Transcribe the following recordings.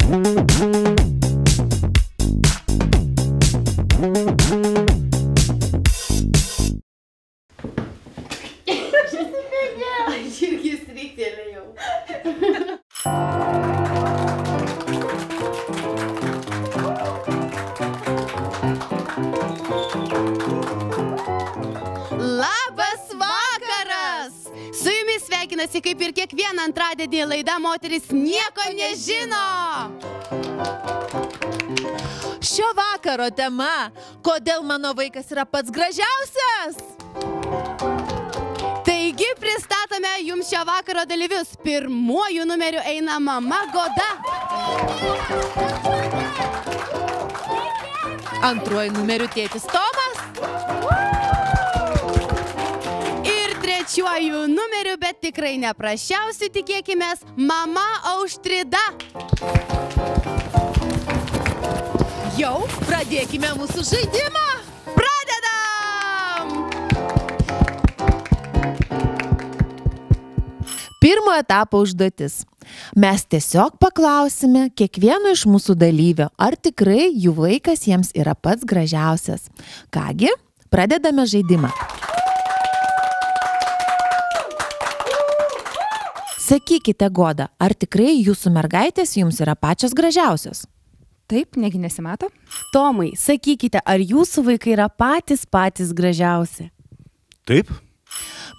Aš irgi stryktelėjau. Labas vakaras! Su jumis sveikinasi kaip ir kiekvieną antradienį laida Moteris nieko nežino. Šio vakaro tema – kodėl mano vaikas yra pats gražiausias? Taigi pristatome jums šio vakaro dalyvius. Pirmuoju numeriu eina mama Goda. Antruoju numeriu tėtis Tomas. Ir trečiuoju numeriu, bet tikrai neprasčiausiu, tikėkimės, mama Auštrida. Jau pradėkime mūsų žaidimą. Pradedam! Pirmo etapo užduotis. Mes tiesiog paklausime kiekvieno iš mūsų dalyvio, ar tikrai jų vaikas jiems yra pats gražiausias. Kągi, pradedame žaidimą. Sakykite, Goda, ar tikrai jūsų mergaitės jums yra pačios gražiausios? Taip, negi nesimato. Tomai, sakykite, ar jūsų vaikai yra patys gražiausi? Taip.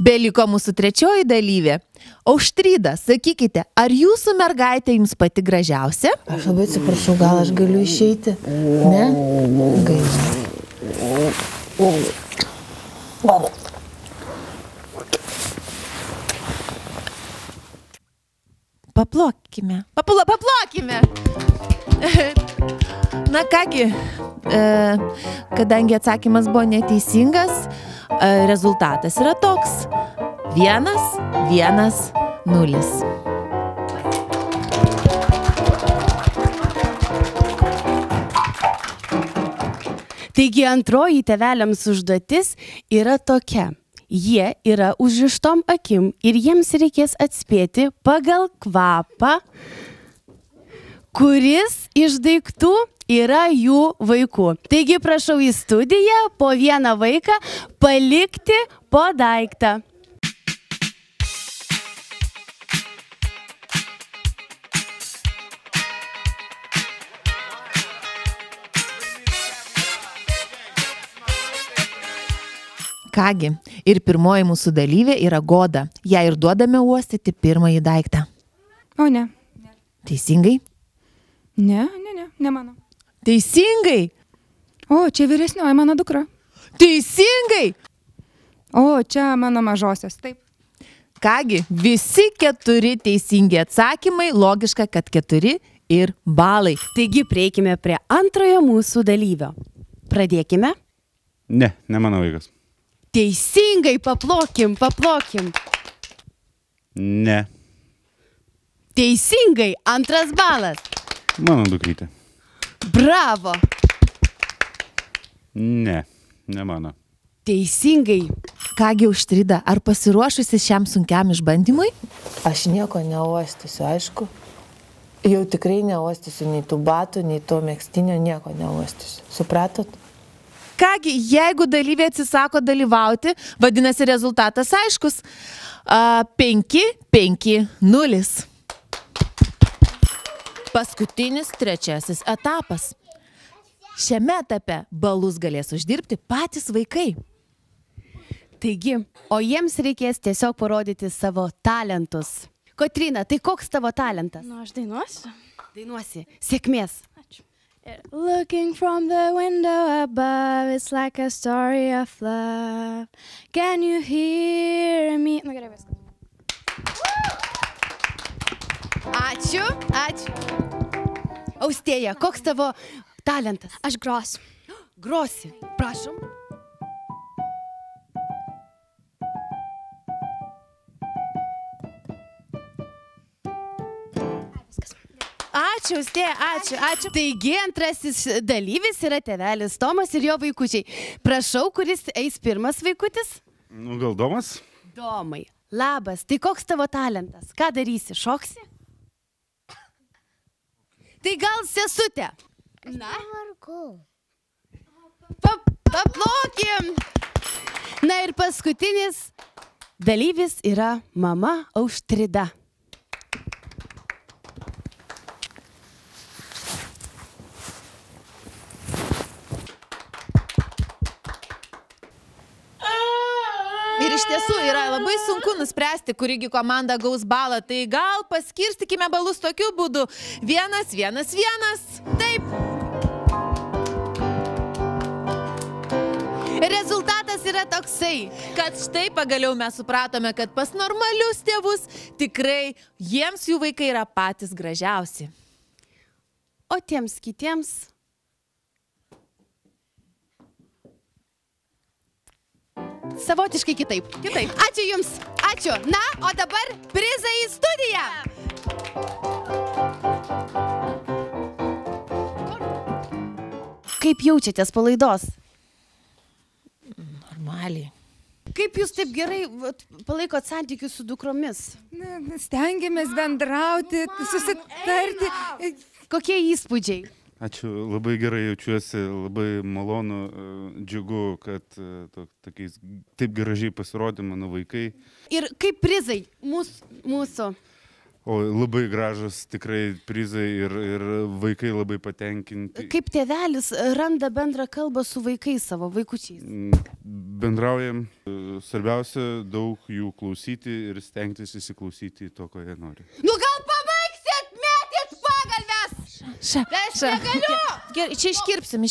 Beliko mūsų trečioji dalyvė. Auštrida, sakykite, ar jūsų mergaitė jums pati gražiausia? Aš labai atsiprašau, gal aš galiu išeiti? Ne? Paplokime. Paplokime. Na kągi, kadangi atsakymas buvo neteisingas, rezultatas yra toks. 1-1-0. Taigi antroji tėveliams užduotis yra tokia. Jie yra užrištom akim ir jiems reikės atspėti pagal kvapą, kuris iš daiktų yra jų vaikų. Taigi prašau į studiją po vieną vaiką palikti po daiktą. Kągi, ir pirmoji mūsų dalyvė yra Goda. Ją ir duodame uostyti pirmąjį daiktą. O ne. Teisingai? Ne mano. Teisingai! O, čia vyresnioji mano dukra. Teisingai! O, čia mano mažosios, taip. Kągi, visi 4 teisingi atsakymai, logiška, kad 4 ir balai. Taigi prieikime prie antrojo mūsų dalyvio. Pradėkime. Ne mano vaikas. Teisingai, paplokim. Ne. Teisingai, 2 balas. Mano dukrytė. Bravo. Ne mano. Teisingai. Kągi, Auštrida, ar pasiruošusi šiam sunkiam išbandymui? Aš nieko neuostysiu, aišku. Jau tikrai neuostysiu nei tų batų, nei to megztinio, nieko neuostysiu. Supratot? Kągi, jeigu dalyviai atsisako dalyvauti, vadinasi rezultatas aiškus. 5-5-0. Paskutinis trečiasis etapas. Šiame etape balus galės uždirbti patys vaikai. Taigi, o jiems reikės tiesiog parodyti savo talentus. Kotryna, tai koks tavo talentas? Nu, aš dainuosiu. Dainuosi. Sėkmės. Looking from the window above, it's like a story of love. Can you hear me? Nu, gerai, viskas. Ačiū. Austėja, koks tavo talentas? Aš grosiu. Grosi. Prašom. Ačiū, Austėja, ačiū. Taigi, antrasis dalyvis yra tėvelis Tomas ir jo vaikučiai. Prašau, kuris eis pirmas vaikutis? Nu, gal Domas? Domai, labas. Tai koks tavo talentas? Ką darysi? Šoksi? Tai gal sesutė? Na, Vargu. paplokim. Na ir paskutinis dalyvis yra mama Auštrida. Ir iš tiesų yra labai sunku nuspręsti, kurigi komanda gaus balą, tai gal paskirstykime balus tokiu būdu. 1, 1, 1. Taip. Rezultatas yra toksai, Kad štai pagaliau mes supratome, kad pas normalius tėvus tikrai jiems jų vaikai yra patys gražiausi. o tiems kitiems savotiškai kitaip. Kitaip. Ačiū Jums, ačiū. Na, o dabar prizai į studiją. Kaip jaučiatės po laidos? Normaliai. Kaip Jūs taip gerai palaikot santykius su dukromis? Na, stengiamės bendrauti, susitarti. Kokie įspūdžiai? Ačiū, labai gerai jaučiuosi, labai malonu, džiugu, kad tokiais taip gražiai pasirodė mano vaikai. Ir kaip prizai mūsų? O labai gražus tikrai prizai ir vaikai labai patenkinti. Kaip tėvelis randa bendrą kalbą su vaikais savo vaikučiais? Bendraujam, svarbiausia daug jų klausyti ir stengtis įsiklausyti to, ko jie nori. Nu gal pabaigsit mėtyt pagalves? Aš negaliu. Gerai, čia iškirpsim.